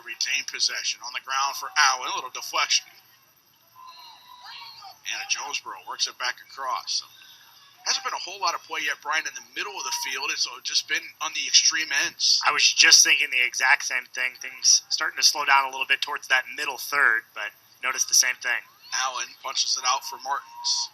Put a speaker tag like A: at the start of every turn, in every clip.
A: to retain possession. On the ground for Allen, a little deflection. And Jonesboro works it back across. So, hasn't been a whole lot of play yet, Brian, in the middle of the field. It's just been on the extreme ends.
B: I was just thinking the exact same thing. Things starting to slow down a little bit towards that middle third, but noticed the same thing.
A: Allen punches it out for Martins.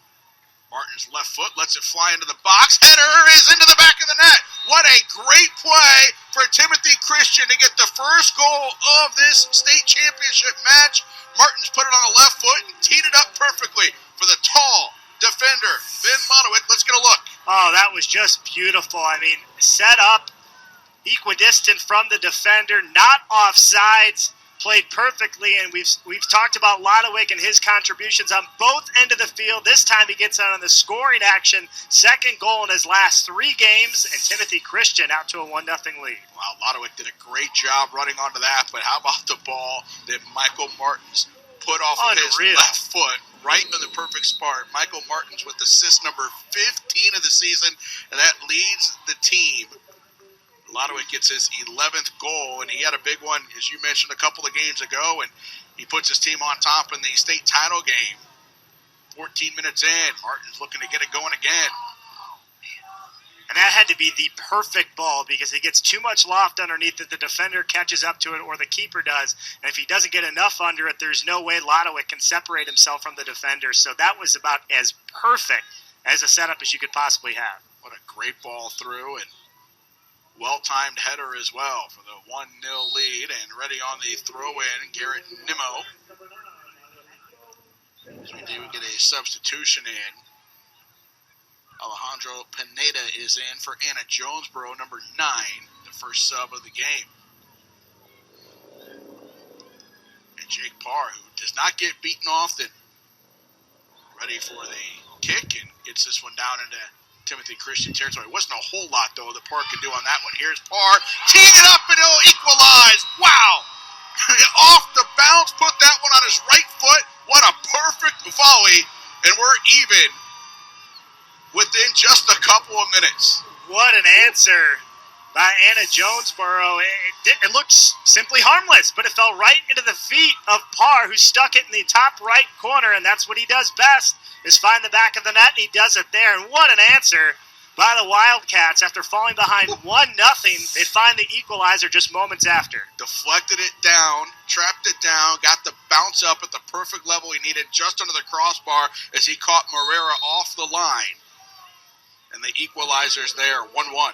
A: Martins left foot, lets it fly into the box. Header is into the back of the net. What a great play for Timothy Christian to get the first goal of this state championship match. Martins put it on the left foot and teed it up perfectly for the tall defender, Ben Monowick. Let's get a look.
B: Oh, that was just beautiful. I mean, set up, equidistant from the defender, not offsides, played perfectly, and we've talked about Lodowick and his contributions on both ends of the field. This time he gets out on the scoring action, second goal in his last 3 games, and Timothy Christian out to a 1-0 lead.
A: Wow, Lodowick did a great job running onto that, but how about the ball that Michael Martins put off of his left foot? Right in the perfect spot. Michael Martins with assist number 15 of the season, and that leads the team. Lodowick gets his 11th goal, and he had a big one, as you mentioned, a couple of games ago, and he puts his team on top in the state title game. 14 minutes in, Martins looking to get it going again.
B: And that had to be the perfect ball because it gets too much loft underneath it. The defender catches up to it or the keeper does. And if he doesn't get enough under it, there's no way Lodowick can separate himself from the defender. So that was about as perfect as a setup as you could possibly have.
A: What a great ball through and well-timed header as well for the 1-0 lead. And ready on the throw-in, Garrett Nimmo. So we do get a substitution in. Alejandro Pineda is in for Anna Jonesboro, number 9, the first sub of the game. And Jake Parr, who does not get beaten often, ready for the kick and gets this one down into Timothy Christian territory. It wasn't a whole lot, though, that Parr could do on that one. Here's Parr, teeing it up, and he'll equalize. Wow! Off the bounce, put that one on his right foot. What a perfect volley, and we're even within just a couple of minutes.
B: What an answer by Anna Jonesboro. It looked simply harmless, but it fell right into the feet of Parr, who stuck it in the top right corner, and that's what he does best, is find the back of the net, and he does it there. And what an answer by the Wildcats. After falling behind 1-0, they find the equalizer just moments after.
A: Deflected it down, trapped it down, got the bounce up at the perfect level he needed just under the crossbar as he caught Morera off the line. And the equalizer's there, 1-1.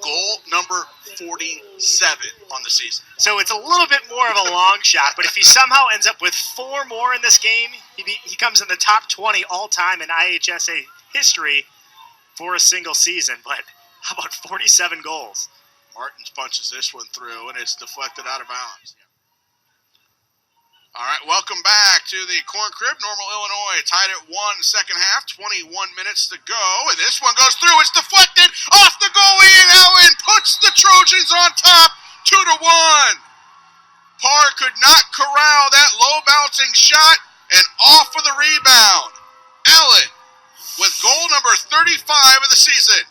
A: Goal number 47 on the season.
B: So it's a little bit more of a long shot, but if he somehow ends up with 4 more in this game, he comes in the top 20 all-time in IHSA history for a single season. But how about 47 goals?
A: Martins punches this one through, and it's deflected out of bounds. All right, welcome back to the Corn Crib. Normal Illinois tied at 1 second half, 21 minutes to go. And this one goes through. It's deflected off the goalie, and Allen puts the Trojans on top, 2-1. Parr could not corral that low-bouncing shot, and off for the rebound. Allen with goal number 35 of the season.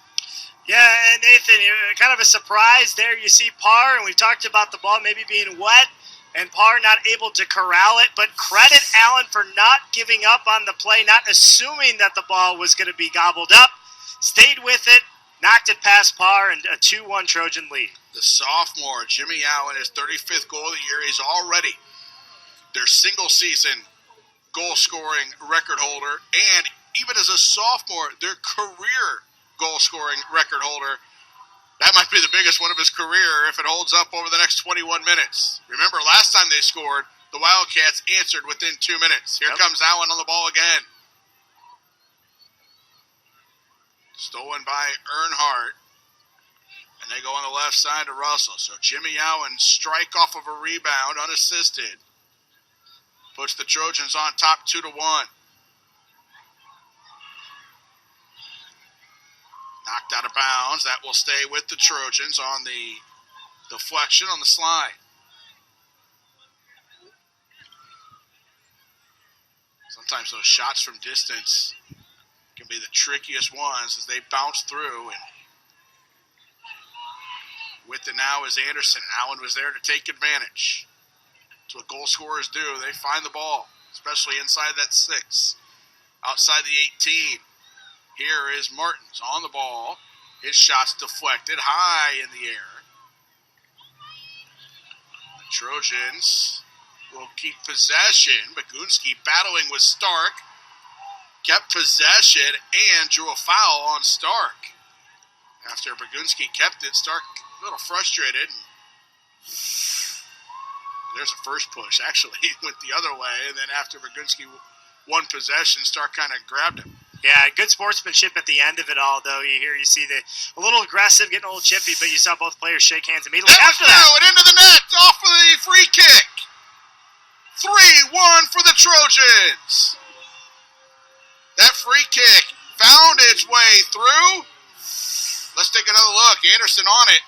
B: Yeah, and Nathan, kind of a surprise there. You see Parr, and we've talked about the ball maybe being wet, and Parr not able to corral it, but credit Allen for not giving up on the play, not assuming that the ball was going to be gobbled up, stayed with it, knocked it past Parr, and a 2-1 Trojan lead.
A: The sophomore, Jimmy Allen, his 35th goal of the year. He's already their single-season goal-scoring record holder, and even as a sophomore, their career goal-scoring record holder. That might be the biggest one of his career if it holds up over the next 21 minutes. Remember, last time they scored, the Wildcats answered within 2 minutes. Here comes Allen on the ball again. Stolen by Earnhardt. And they go on the left side to Russell. So Jimmy Allen strike off of a rebound, unassisted. Puts the Trojans on top 2-1. Knocked out of bounds. That will stay with the Trojans on the deflection on the slide. Sometimes those shots from distance can be the trickiest ones as they bounce through. And with it now is Anderson. Allen was there to take advantage. That's what goal scorers do. They find the ball, especially inside that 6. Outside the 18. Here is Martins on the ball. His shot's deflected high in the air. The Trojans will keep possession. Bagunski battling with Stark. Kept possession and drew a foul on Stark. After Bagunski kept it, Stark a little frustrated. There's a first push. Actually, he went the other way. And then after Bagunski won possession, Stark kind of grabbed him.
B: Yeah, good sportsmanship at the end of it all, though. You see a little aggressive, getting a little chippy, but you saw both players shake hands immediately after that.
A: And into the net, off of the free kick. 3-1 for the Trojans. That free kick found its way through. Let's take another look. Anderson on it.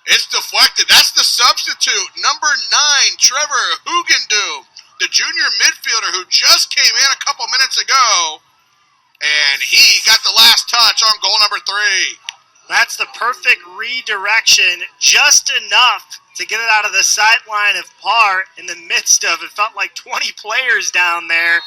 A: It's deflected. That's the substitute. Number 9, Trevor Hugendoom, the junior midfielder who just came in a couple minutes ago. And he got the last touch on goal number 3.
B: That's the perfect redirection, just enough to get it out of the sideline of Parr in the midst of, it felt like 20 players down there.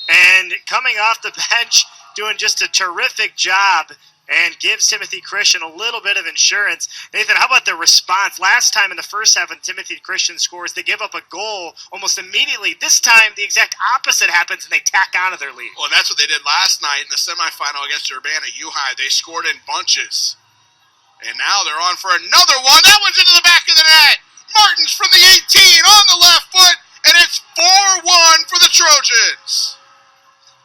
B: And coming off the bench, doing just a terrific job, and gives Timothy Christian a little bit of insurance. Nathan, how about the response? Last time in the first half when Timothy Christian scores, they give up a goal almost immediately. This time, the exact opposite happens, and they tack onto their lead.
A: Well, that's what they did last night in the semifinal against Urbana-U-High. They scored in bunches. And now they're on for another one. That one's into the back of the net. Martins from the 18 on the left foot, and it's 4-1 for the Trojans.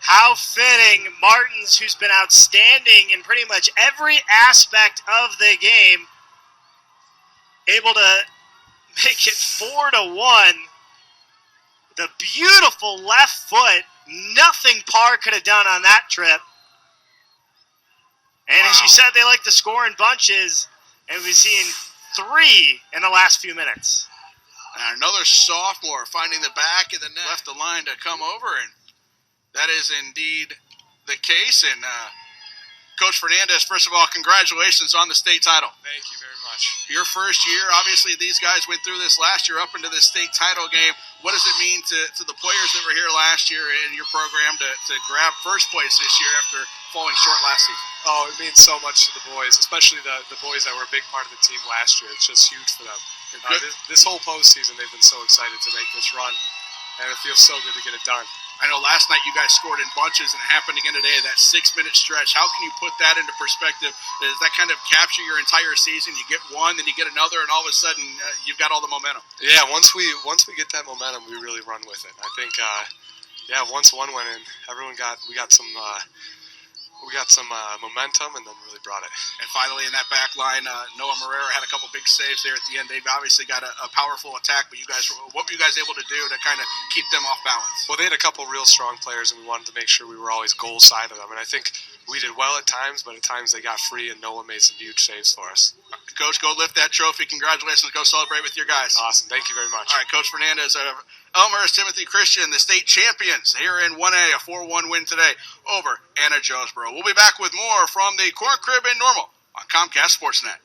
B: How fitting. Martins, who's been outstanding in pretty much every aspect of the game, able to make it 4-1. The beautiful left foot. Nothing Parr could have done on that trip. And as you said, they like to score in bunches, and we've seen 3 in the last few minutes.
A: And another sophomore finding the back of the net. Left the line to come over, and that is indeed the case. And Coach Fernandes, first of all, congratulations on the state title.
C: Thank you very much.
A: Your first year, obviously these guys went through this last year up into the state title game. What does it mean to the players that were here last year in your program to grab first place this year after falling short last season?
C: Oh, it means so much to the boys, especially the boys that were a big part of the team last year. It's just huge for them. This whole postseason, they've been so excited to make this run, and it feels so good to get it done.
A: I know last night you guys scored in bunches, and it happened again today, that 6-minute stretch. How can you put that into perspective? Does that kind of capture your entire season? You get one, then you get another, and all of a sudden you've got all the momentum.
C: Yeah, once we get that momentum, we really run with it. I think, once one went in, we got some momentum, and then really brought it.
A: And finally, in that back line, Noah Marrera had a couple big saves there at the end. They've obviously got a powerful attack, but what were you guys able to do to kind of keep them off balance?
C: Well, they had a couple real strong players, and we wanted to make sure we were always goal side of them. And I think we did well at times, but at times they got free, and Noah made some huge saves for us.
A: Coach, go lift that trophy. Congratulations. Go celebrate with your guys.
C: Awesome. Thank you very much.
A: All right, Coach Fernandes, Elmer's Timothy Christian, the state champions here in 1A, a 4-1 win today over Anna Jonesboro. We'll be back with more from the Corn Crib in Normal on Comcast Sportsnet.